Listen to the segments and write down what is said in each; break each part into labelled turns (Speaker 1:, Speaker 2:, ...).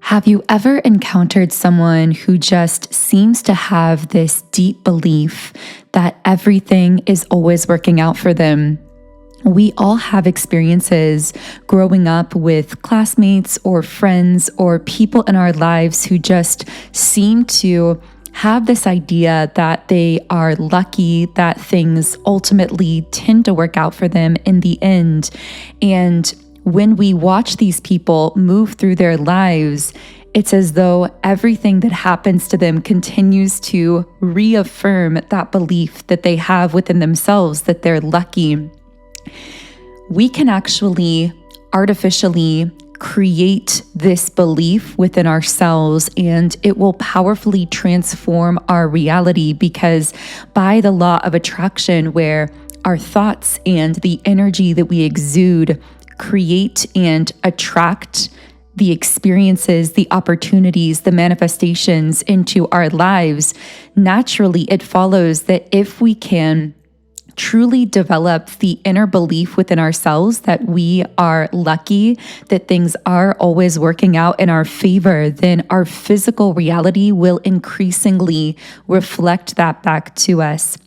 Speaker 1: Have you ever encountered someone who just seems to have this deep belief that everything is always working out for them? We all have experiences growing up with classmates or friends or people in our lives who just seem to have this idea that they are lucky, that things ultimately tend to work out for them in the end. And when we watch these people move through their lives, it's as though everything that happens to them continues to reaffirm that belief that they have within themselves, that they're lucky. We can actually artificially create this belief within ourselves, and it will powerfully transform our reality, because by the law of attraction, where our thoughts and the energy that we exude create and attract the experiences, the opportunities, the manifestations into our lives, naturally it follows that if we can truly develop the inner belief within ourselves that we are lucky, that things are always working out in our favor, then our physical reality will increasingly reflect that back to us.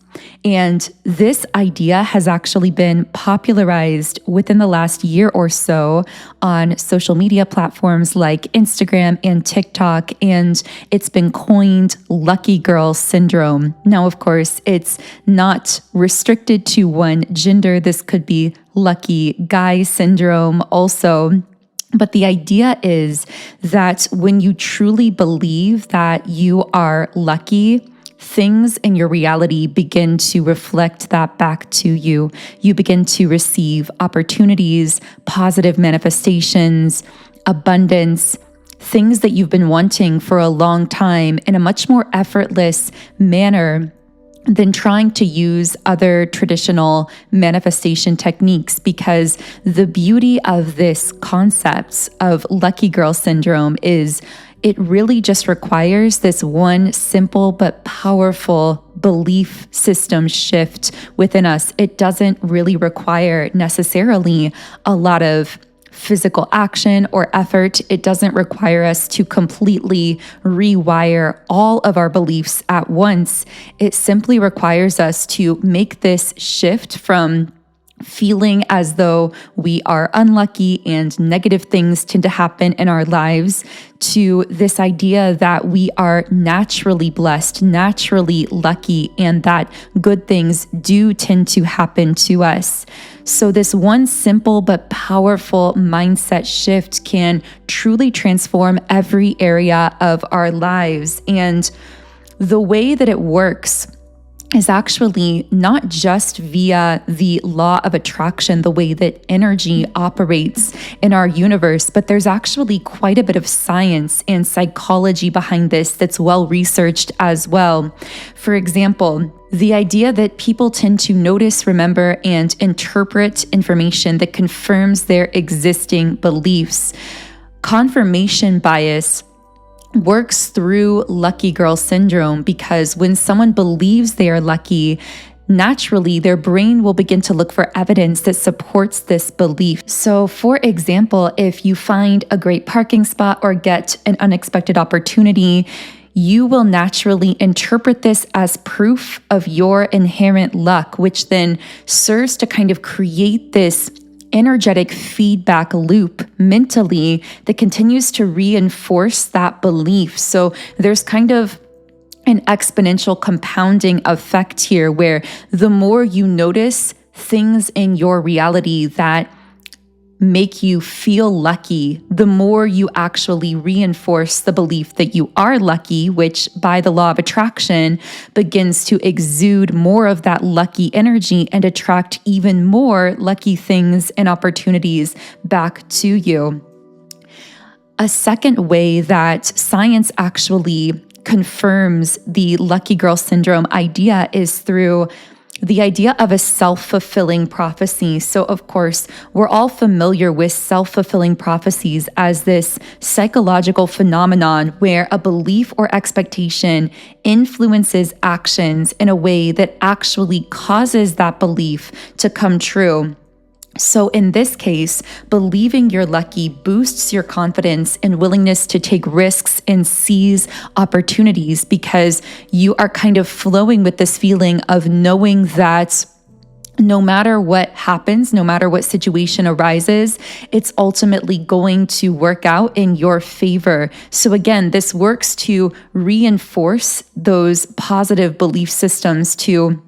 Speaker 1: And this idea has actually been popularized within the last year or so on social media platforms like Instagram and TikTok, and it's been coined lucky girl syndrome. Now, of course, it's not restricted to one gender. This could be lucky guy syndrome also. But the idea is that when you truly believe that you are lucky, things in your reality begin to reflect that back to you. You begin to receive opportunities, positive manifestations, abundance, things that you've been wanting for a long time in a much more effortless manner than trying to use other traditional manifestation techniques, because the beauty of this concept of lucky girl syndrome is it really just requires this one simple but powerful belief system shift within us. It doesn't really require necessarily a lot of physical action or effort. It doesn't require us to completely rewire all of our beliefs at once. It simply requires us to make this shift from feeling as though we are unlucky and negative things tend to happen in our lives to this idea that we are naturally blessed, naturally lucky, and that good things do tend to happen to us. So this one simple but powerful mindset shift can truly transform every area of our lives. And the way that it works is actually not just via the law of attraction, the way that energy operates in our universe, but there's actually quite a bit of science and psychology behind this that's well researched as well. For example, the idea that people tend to notice, remember, and interpret information that confirms their existing beliefs. Confirmation bias works through lucky girl syndrome, because when someone believes they are lucky, naturally their brain will begin to look for evidence that supports this belief. So for example, if you find a great parking spot or get an unexpected opportunity, you will naturally interpret this as proof of your inherent luck, which then serves to kind of create this energetic feedback loop mentally that continues to reinforce that belief. So there's kind of an exponential compounding effect here, where the more you notice things in your reality that make you feel lucky, the more you actually reinforce the belief that you are lucky, which by the law of attraction begins to exude more of that lucky energy and attract even more lucky things and opportunities back to you. A second way that science actually confirms the lucky girl syndrome idea is through the idea of a self-fulfilling prophecy. So of course, we're all familiar with self-fulfilling prophecies as this psychological phenomenon where a belief or expectation influences actions in a way that actually causes that belief to come true. So in this case, believing you're lucky boosts your confidence and willingness to take risks and seize opportunities, because you are kind of flowing with this feeling of knowing that no matter what happens, no matter what situation arises, it's ultimately going to work out in your favor. So again, this works to reinforce those positive belief systems, to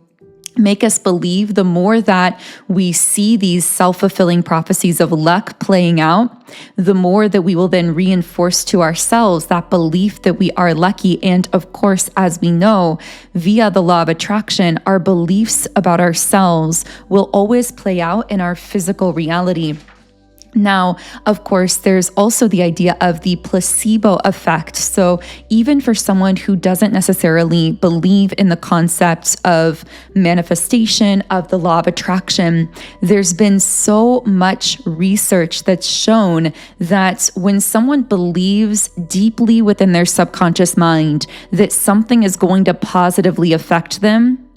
Speaker 1: make us believe the more that we see these self-fulfilling prophecies of luck playing out, the more that we will then reinforce to ourselves that belief that we are lucky. And of course, as we know, via the law of attraction, our beliefs about ourselves will always play out in our physical reality. Now, of course, there's also the idea of the placebo effect. So even for someone who doesn't necessarily believe in the concept of manifestation, of the law of attraction, there's been so much research that's shown that when someone believes deeply within their subconscious mind that something is going to positively affect them,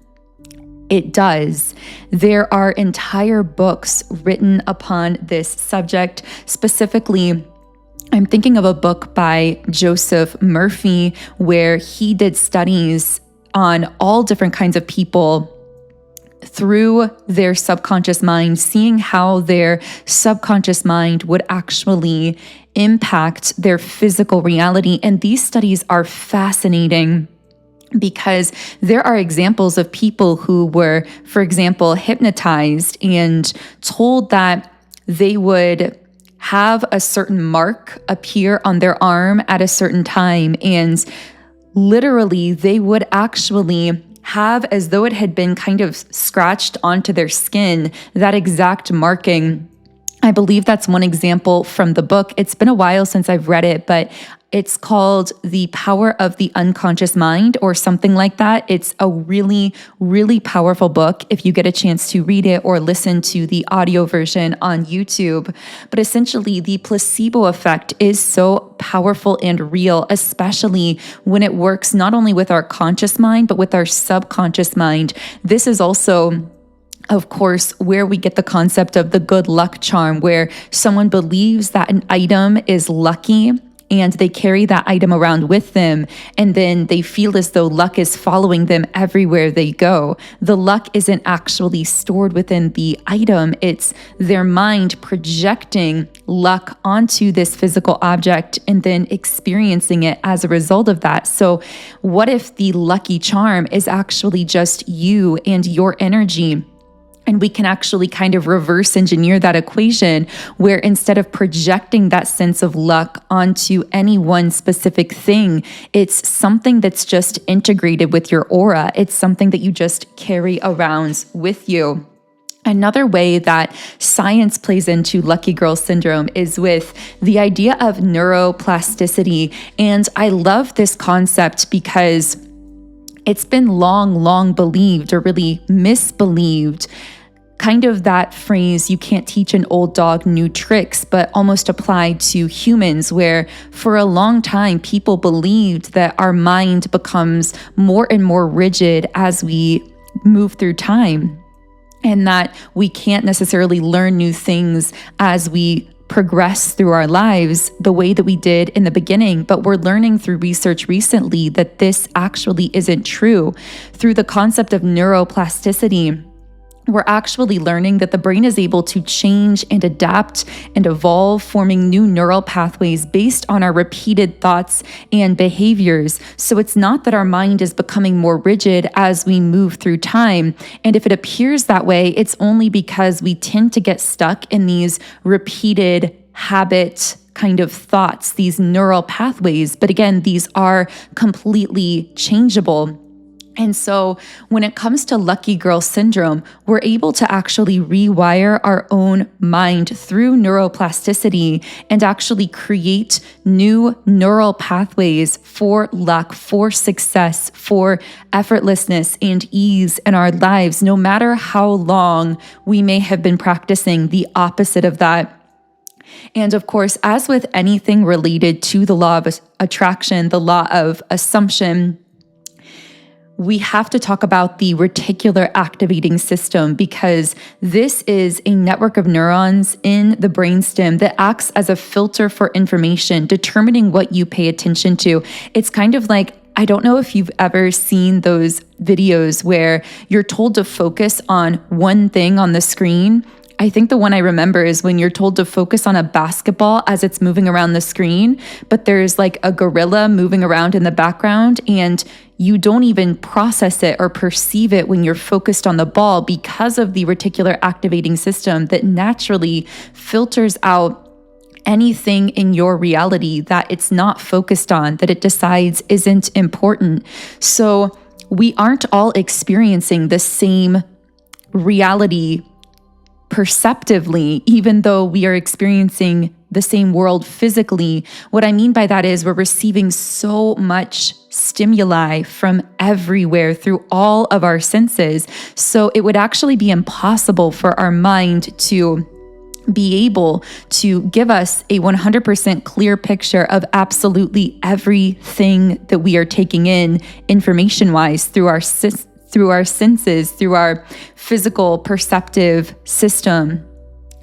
Speaker 1: it does. There are entire books written upon this subject. Specifically, I'm thinking of a book by Joseph Murphy, where he did studies on all different kinds of people through their subconscious mind, seeing how their subconscious mind would actually impact their physical reality. And these studies are fascinating, because there are examples of people who were, for example, hypnotized and told that they would have a certain mark appear on their arm at a certain time. And literally, they would actually have, as though it had been kind of scratched onto their skin, that exact marking. I believe that's one example from the book. It's been a while since I've read it, but it's called The Power of the Unconscious Mind or something like that. It's a really, really powerful book if you get a chance to read it or listen to the audio version on YouTube. But essentially, the placebo effect is so powerful and real, especially when it works not only with our conscious mind, but with our subconscious mind. This is also, of course, where we get the concept of the good luck charm, where someone believes that an item is lucky and they carry that item around with them, and then they feel as though luck is following them everywhere they go. The luck isn't actually stored within the item. It's their mind projecting luck onto this physical object and then experiencing it as a result of that. So what if the lucky charm is actually just you and your energy? And we can actually kind of reverse engineer that equation, where instead of projecting that sense of luck onto any one specific thing, it's something that's just integrated with your aura. It's something that you just carry around with you. Another way that science plays into lucky girl syndrome is with the idea of neuroplasticity. And I love this concept because it's been long believed, or really misbelieved, kind of that phrase, you can't teach an old dog new tricks, but almost applied to humans, where for a long time, people believed that our mind becomes more and more rigid as we move through time, and that we can't necessarily learn new things as we progress through our lives the way that we did in the beginning. But we're learning through research recently that this actually isn't true. Through the concept of neuroplasticity, we're actually learning that the brain is able to change and adapt and evolve, forming new neural pathways based on our repeated thoughts and behaviors. So it's not that our mind is becoming more rigid as we move through time. And if it appears that way, it's only because we tend to get stuck in these repeated habit kind of thoughts, these neural pathways. But again, these are completely changeable. And so when it comes to lucky girl syndrome, we're able to actually rewire our own mind through neuroplasticity and actually create new neural pathways for luck, for success, for effortlessness and ease in our lives, no matter how long we may have been practicing the opposite of that. And of course, as with anything related to the law of attraction, the law of assumption, we have to talk about the reticular activating system, because this is a network of neurons in the brainstem that acts as a filter for information, determining what you pay attention to. It's kind of like, I don't know if you've ever seen those videos where you're told to focus on one thing on the screen. I think the one I remember is when you're told to focus on a basketball as it's moving around the screen, but there's like a gorilla moving around in the background, and you don't even process it or perceive it when you're focused on the ball because of the reticular activating system that naturally filters out anything in your reality that it's not focused on, that it decides isn't important. So we aren't all experiencing the same reality perceptively, even though we are experiencing the same world physically. What I mean by that is we're receiving so much stimuli from everywhere through all of our senses. So it would actually be impossible for our mind to be able to give us a 100% clear picture of absolutely everything that we are taking in information-wise through our senses, through our physical perceptive system.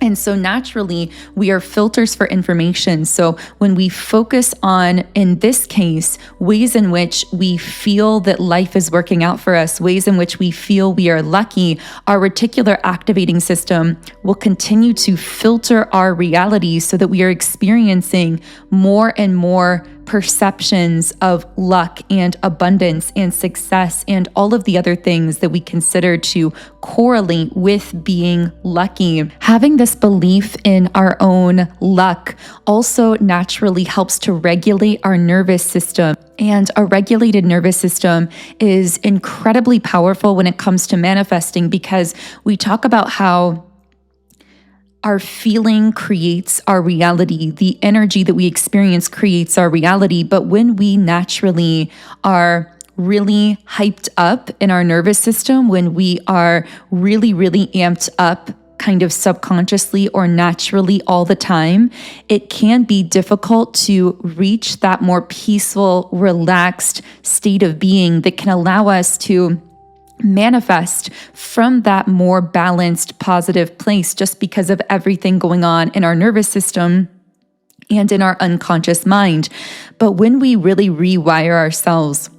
Speaker 1: And so naturally, we are filters for information. So when we focus on, in this case, ways in which we feel that life is working out for us, ways in which we feel we are lucky, our reticular activating system will continue to filter our reality so that we are experiencing more and more perceptions of luck and abundance and success and all of the other things that we consider to correlate with being lucky. Having this belief in our own luck also naturally helps to regulate our nervous system. And a regulated nervous system is incredibly powerful when it comes to manifesting, because we talk about how our feeling creates our reality. The energy that we experience creates our reality. But when we naturally are really hyped up in our nervous system, when we are really, really amped up kind of subconsciously or naturally all the time, it can be difficult to reach that more peaceful, relaxed state of being that can allow us to manifest from that more balanced, positive place, just because of everything going on in our nervous system and in our unconscious mind. But when we really rewire ourselves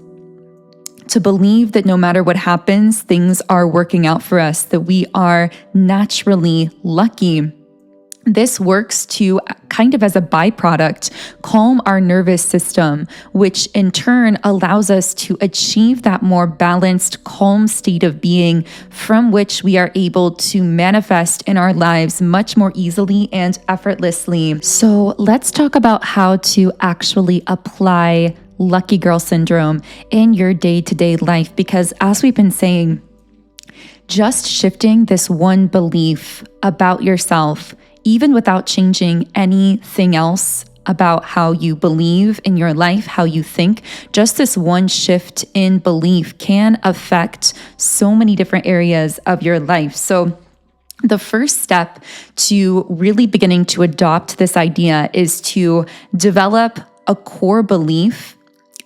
Speaker 1: to believe that no matter what happens, things are working out for us, that we are naturally lucky, this works to kind of as a byproduct, calm our nervous system, which in turn allows us to achieve that more balanced, calm state of being from which we are able to manifest in our lives much more easily and effortlessly. So let's talk about how to actually apply Lucky Girl Syndrome in your day-to-day life, because as we've been saying, just shifting this one belief about yourself, even without changing anything else about how you believe in your life, how you think, just this one shift in belief can affect so many different areas of your life. So the first step to really beginning to adopt this idea is to develop a core belief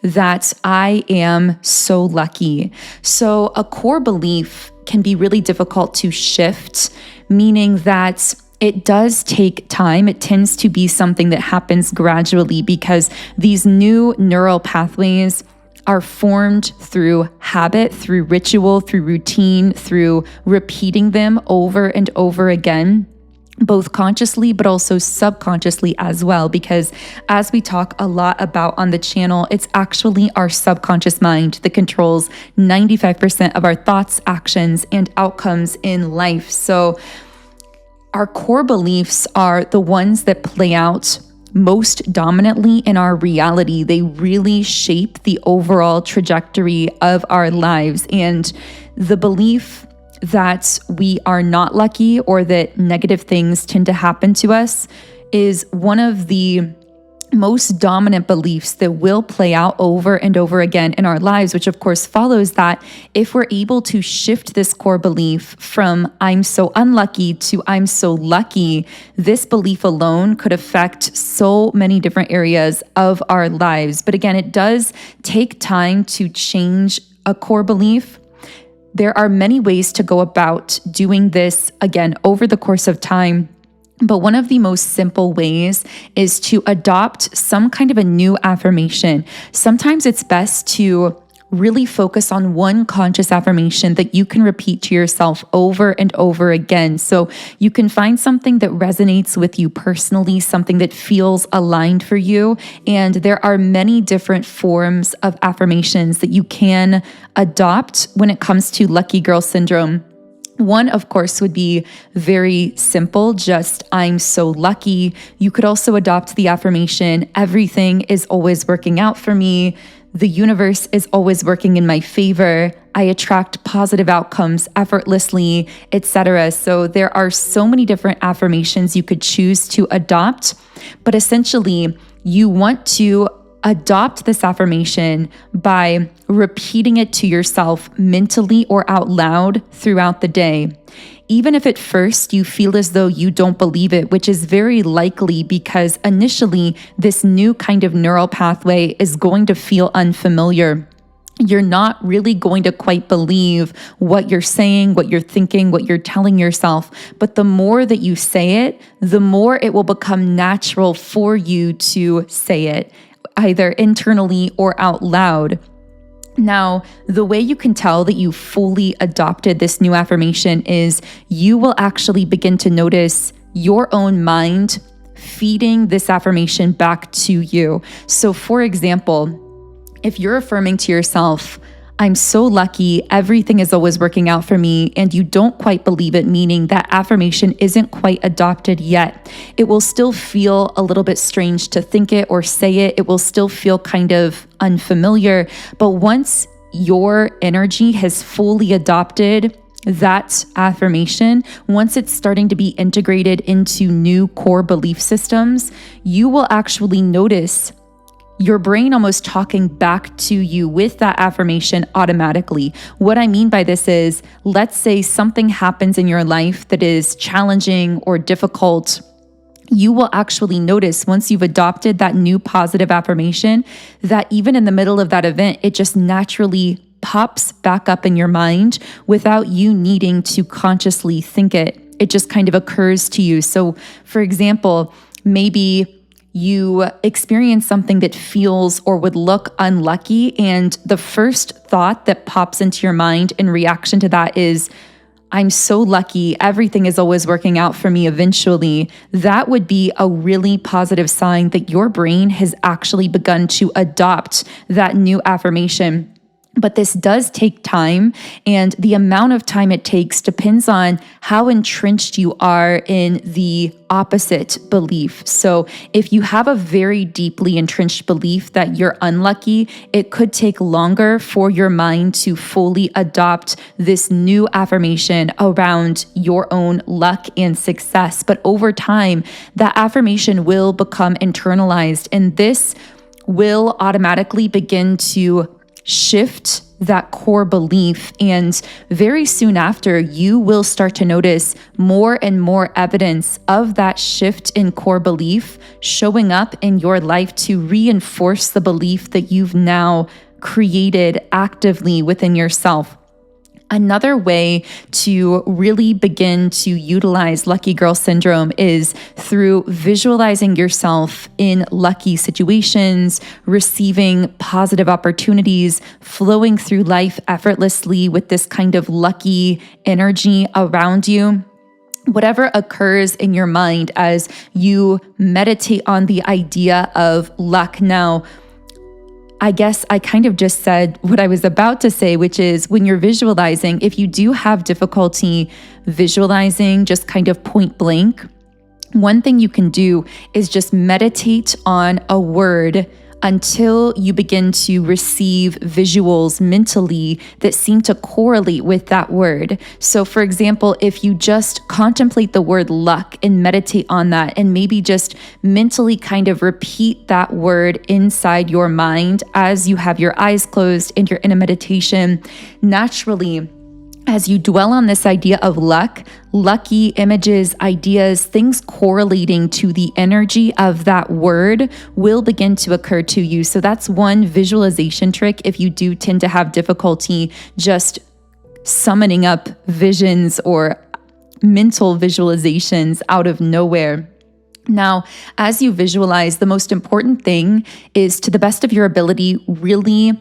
Speaker 1: that I am so lucky. So a core belief can be really difficult to shift, meaning that it does take time. It tends to be something that happens gradually because these new neural pathways are formed through habit, through ritual, through routine, through repeating them over and over again, both consciously but also subconsciously as well. Because as we talk a lot about on the channel, it's actually our subconscious mind that controls 95% of our thoughts, actions, and outcomes in life. So our core beliefs are the ones that play out most dominantly in our reality. They really shape the overall trajectory of our lives. And the belief that we are not lucky or that negative things tend to happen to us is one of the most dominant beliefs that will play out over and over again in our lives, which of course follows that if we're able to shift this core belief from I'm so unlucky to I'm so lucky, this belief alone could affect so many different areas of our lives. But again, it does take time to change a core belief. There are many ways to go about doing this, again, over the course of time. But one of the most simple ways is to adopt some kind of a new affirmation. Sometimes it's best to really focus on one conscious affirmation that you can repeat to yourself over and over again. So you can find something that resonates with you personally, something that feels aligned for you. And there are many different forms of affirmations that you can adopt when it comes to lucky girl syndrome. One, of course, would be very simple, just I'm so lucky. You could also adopt the affirmation, everything is always working out for me. The universe is always working in my favor. I attract positive outcomes effortlessly, etc. So there are so many different affirmations you could choose to adopt, but essentially you want to adopt this affirmation by repeating it to yourself mentally or out loud throughout the day. Even if at first you feel as though you don't believe it, which is very likely because initially this new kind of neural pathway is going to feel unfamiliar. You're not really going to quite believe what you're saying, what you're thinking, what you're telling yourself. But the more that you say it, the more it will become natural for you to say it, either internally or out loud. Now, the way you can tell that you fully adopted this new affirmation is you will actually begin to notice your own mind feeding this affirmation back to you. So, for example, if you're affirming to yourself, I'm so lucky, everything is always working out for me, and you don't quite believe it, meaning that affirmation isn't quite adopted yet, it will still feel a little bit strange to think it or say it. It will still feel kind of unfamiliar. But once your energy has fully adopted that affirmation, once it's starting to be integrated into new core belief systems, you will actually notice your brain almost talking back to you with that affirmation automatically. What I mean by this is, let's say something happens in your life that is challenging or difficult. You will actually notice once you've adopted that new positive affirmation that even in the middle of that event, it just naturally pops back up in your mind without you needing to consciously think it. It just kind of occurs to you. So, for example, maybe you experience something that feels or would look unlucky, and the first thought that pops into your mind in reaction to that is, I'm so lucky, everything is always working out for me eventually. That would be a really positive sign that your brain has actually begun to adopt that new affirmation. But this does take time, and the amount of time it takes depends on how entrenched you are in the opposite belief. So if you have a very deeply entrenched belief that you're unlucky, it could take longer for your mind to fully adopt this new affirmation around your own luck and success. But over time, that affirmation will become internalized, and this will automatically begin to shift that core belief. And very soon after, you will start to notice more and more evidence of that shift in core belief showing up in your life to reinforce the belief that you've now created actively within yourself. Another way to really begin to utilize lucky girl syndrome is through visualizing yourself in lucky situations, receiving positive opportunities, flowing through life effortlessly with this kind of lucky energy around you. Whatever occurs in your mind as you meditate on the idea of luck. Now, I guess I kind of just said what I was about to say, which is when you're visualizing, if you do have difficulty visualizing just kind of point blank, one thing you can do is just meditate on a word until you begin to receive visuals mentally that seem to correlate with that word. So for example, if you just contemplate the word luck and meditate on that, and maybe just mentally kind of repeat that word inside your mind as you have your eyes closed and you're in a meditation, naturally as you dwell on this idea of luck, lucky images, ideas, things correlating to the energy of that word will begin to occur to you. So that's one visualization trick if you do tend to have difficulty just summoning up visions or mental visualizations out of nowhere. Now, as you visualize, the most important thing is, to the best of your ability, really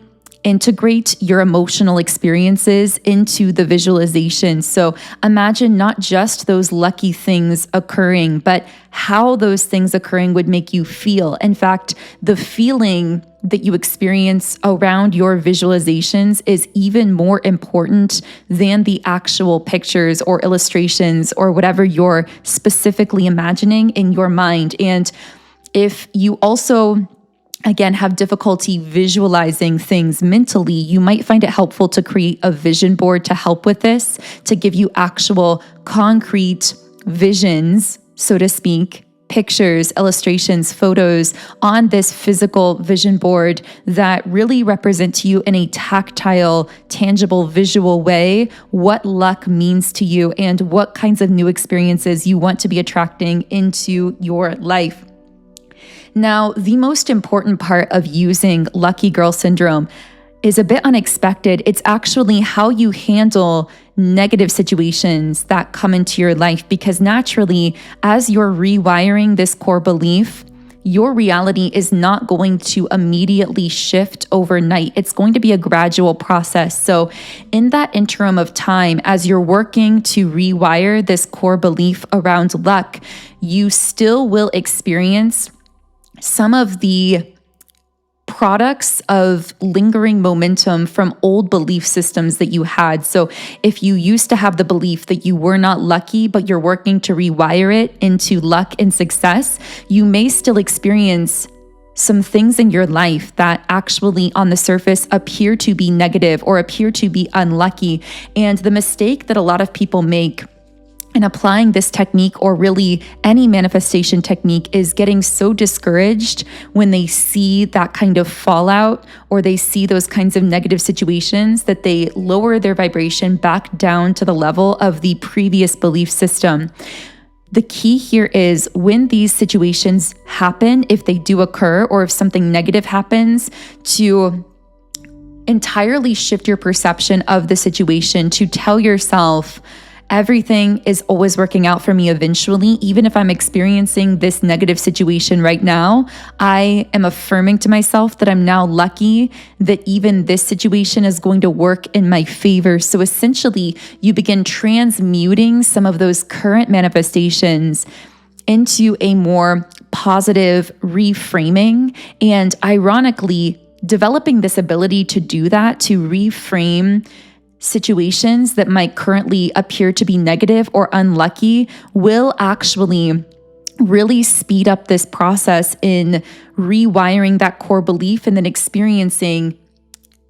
Speaker 1: integrate your emotional experiences into the visualization. So imagine not just those lucky things occurring, but how those things occurring would make you feel. In fact, the feeling that you experience around your visualizations is even more important than the actual pictures or illustrations or whatever you're specifically imagining in your mind. And if you also again, have difficulty visualizing things mentally, you might find it helpful to create a vision board to help with this, to give you actual concrete visions, so to speak, pictures, illustrations, photos on this physical vision board that really represent to you in a tactile, tangible, visual way what luck means to you and what kinds of new experiences you want to be attracting into your life. Now, the most important part of using Lucky Girl Syndrome is a bit unexpected. It's actually how you handle negative situations that come into your life, because naturally, as you're rewiring this core belief, your reality is not going to immediately shift overnight. It's going to be a gradual process. So in that interim of time, as you're working to rewire this core belief around luck, you still will experience some of the products of lingering momentum from old belief systems that you had. So if you used to have the belief that you were not lucky, but you're working to rewire it into luck and success, you may still experience some things in your life that actually on the surface appear to be negative or appear to be unlucky. And the mistake that a lot of people make in applying this technique, or really any manifestation technique, is getting so discouraged when they see that kind of fallout or they see those kinds of negative situations that they lower their vibration back down to the level of the previous belief system. The key here is, when these situations happen, if they do occur, or if something negative happens, to entirely shift your perception of the situation, to tell yourself, everything is always working out for me eventually. Even if I'm experiencing this negative situation right now, I am affirming to myself that I'm now lucky, that even this situation is going to work in my favor. So essentially, you begin transmuting some of those current manifestations into a more positive reframing. And ironically, developing this ability to do that, to reframe situations that might currently appear to be negative or unlucky, will actually really speed up this process in rewiring that core belief and then experiencing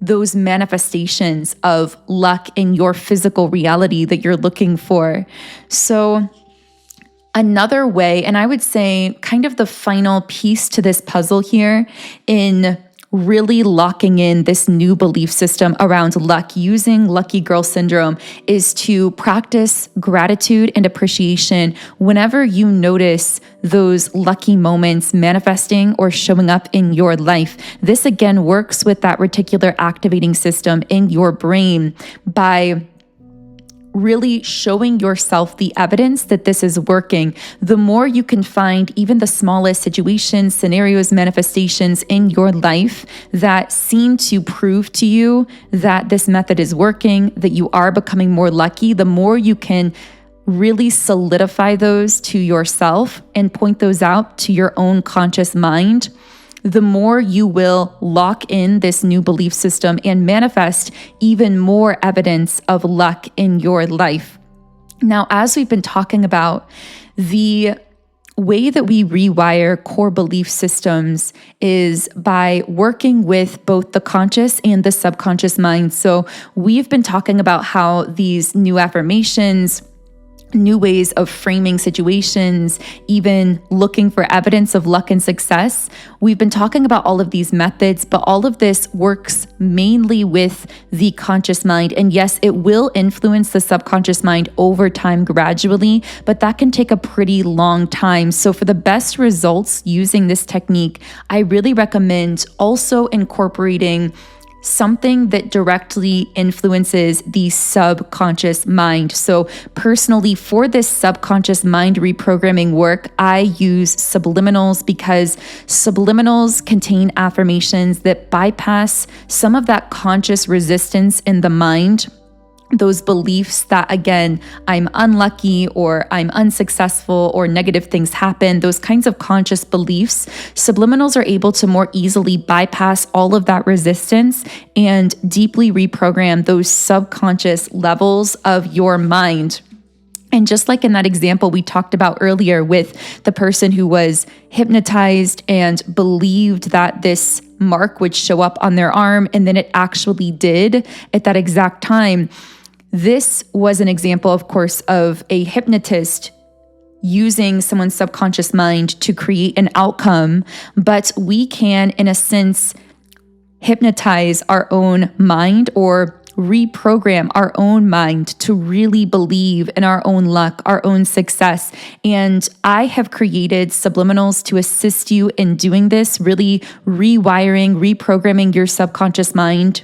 Speaker 1: those manifestations of luck in your physical reality that you're looking for. So another way, and I would say kind of the final piece to this puzzle here in really locking in this new belief system around luck using Lucky Girl Syndrome, is to practice gratitude and appreciation whenever you notice those lucky moments manifesting or showing up in your life. This again works with that reticular activating system in your brain by really showing yourself the evidence that this is working. The more you can find even the smallest situations, scenarios, manifestations in your life that seem to prove to you that this method is working, that you are becoming more lucky, the more you can really solidify those to yourself and point those out to your own conscious mind, the more you will lock in this new belief system and manifest even more evidence of luck in your life. Now, as we've been talking about, the way that we rewire core belief systems is by working with both the conscious and the subconscious mind. So we've been talking about how these new affirmations, new ways of framing situations, even looking for evidence of luck and success. We've been talking about all of these methods, but all of this works mainly with the conscious mind. And yes, it will influence the subconscious mind over time gradually, but that can take a pretty long time. So for the best results using this technique, I really recommend also incorporating something that directly influences the subconscious mind. So personally, for this subconscious mind reprogramming work, I use subliminals because subliminals contain affirmations that bypass some of that conscious resistance in the mind. Those beliefs that, again, I'm unlucky or I'm unsuccessful or negative things happen, those kinds of conscious beliefs, subliminals are able to more easily bypass all of that resistance and deeply reprogram those subconscious levels of your mind. And just like in that example we talked about earlier with the person who was hypnotized and believed that this mark would show up on their arm, and then it actually did at that exact time. This was an example, of course, of a hypnotist using someone's subconscious mind to create an outcome, but we can, in a sense, hypnotize our own mind or reprogram our own mind to really believe in our own luck, our own success. And I have created subliminals to assist you in doing this, really rewiring, reprogramming your subconscious mind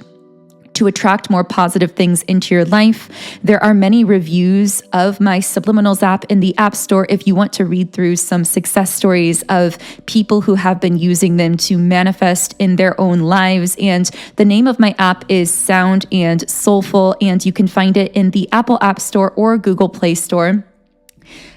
Speaker 1: to attract more positive things into your life. There are many reviews of my Subliminals app in the App Store if you want to read through some success stories of people who have been using them to manifest in their own lives. And the name of my app is Sound and Soulful, and you can find it in the Apple App Store or Google Play Store.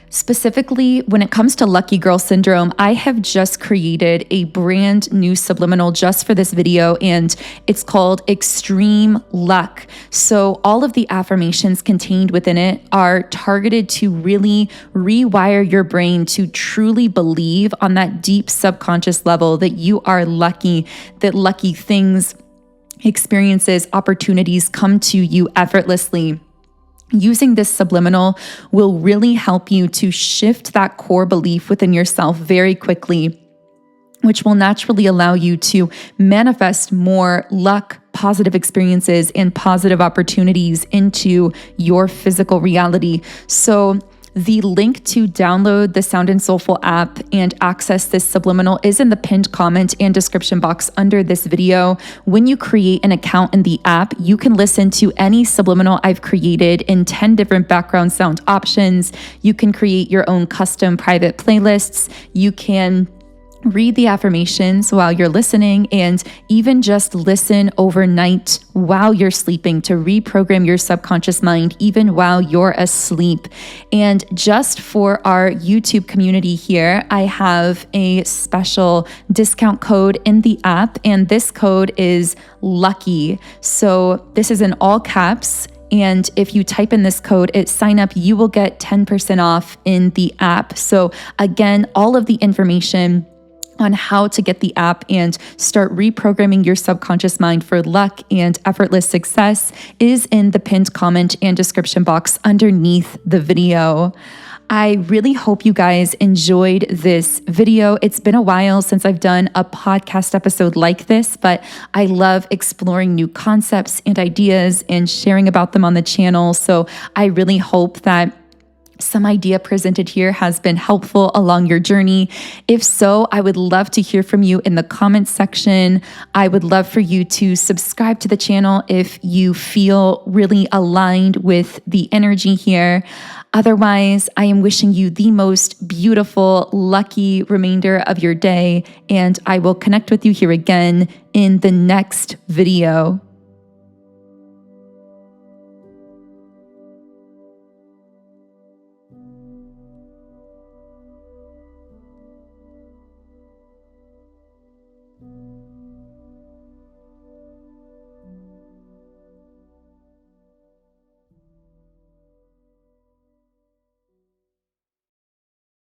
Speaker 1: Specifically, when it comes to Lucky Girl Syndrome, I have just created a brand new subliminal just for this video, and it's called Extreme Luck. So all of the affirmations contained within it are targeted to really rewire your brain to truly believe on that deep subconscious level that you are lucky, that lucky things, experiences, opportunities come to you effortlessly. Using this subliminal will really help you to shift that core belief within yourself very quickly, which will naturally allow you to manifest more luck, positive experiences, and positive opportunities into your physical reality. So the link to download the Sound and Soulful app and access this subliminal is in the pinned comment and description box under this video. When you create an account in the app, you can listen to any subliminal I've created in 10 different background sound options. You can create your own custom private playlists. You can read the affirmations while you're listening, and even just listen overnight while you're sleeping to reprogram your subconscious mind even while you're asleep. And just for our YouTube community here, I have a special discount code in the app, and this code is LUCKY. So this is in all caps. And if you type in this code at sign up, you will get 10% off in the app. So again, all of the information on how to get the app and start reprogramming your subconscious mind for luck and effortless success is in the pinned comment and description box underneath the video. I really hope you guys enjoyed this video. It's been a while since I've done a podcast episode like this, but I love exploring new concepts and ideas and sharing about them on the channel. So I really hope that some idea presented here has been helpful along your journey. If so, I would love to hear from you in the comments section. I would love for you to subscribe to the channel if you feel really aligned with the energy here. Otherwise, I am wishing you the most beautiful, lucky remainder of your day, and I will connect with you here again in the next video.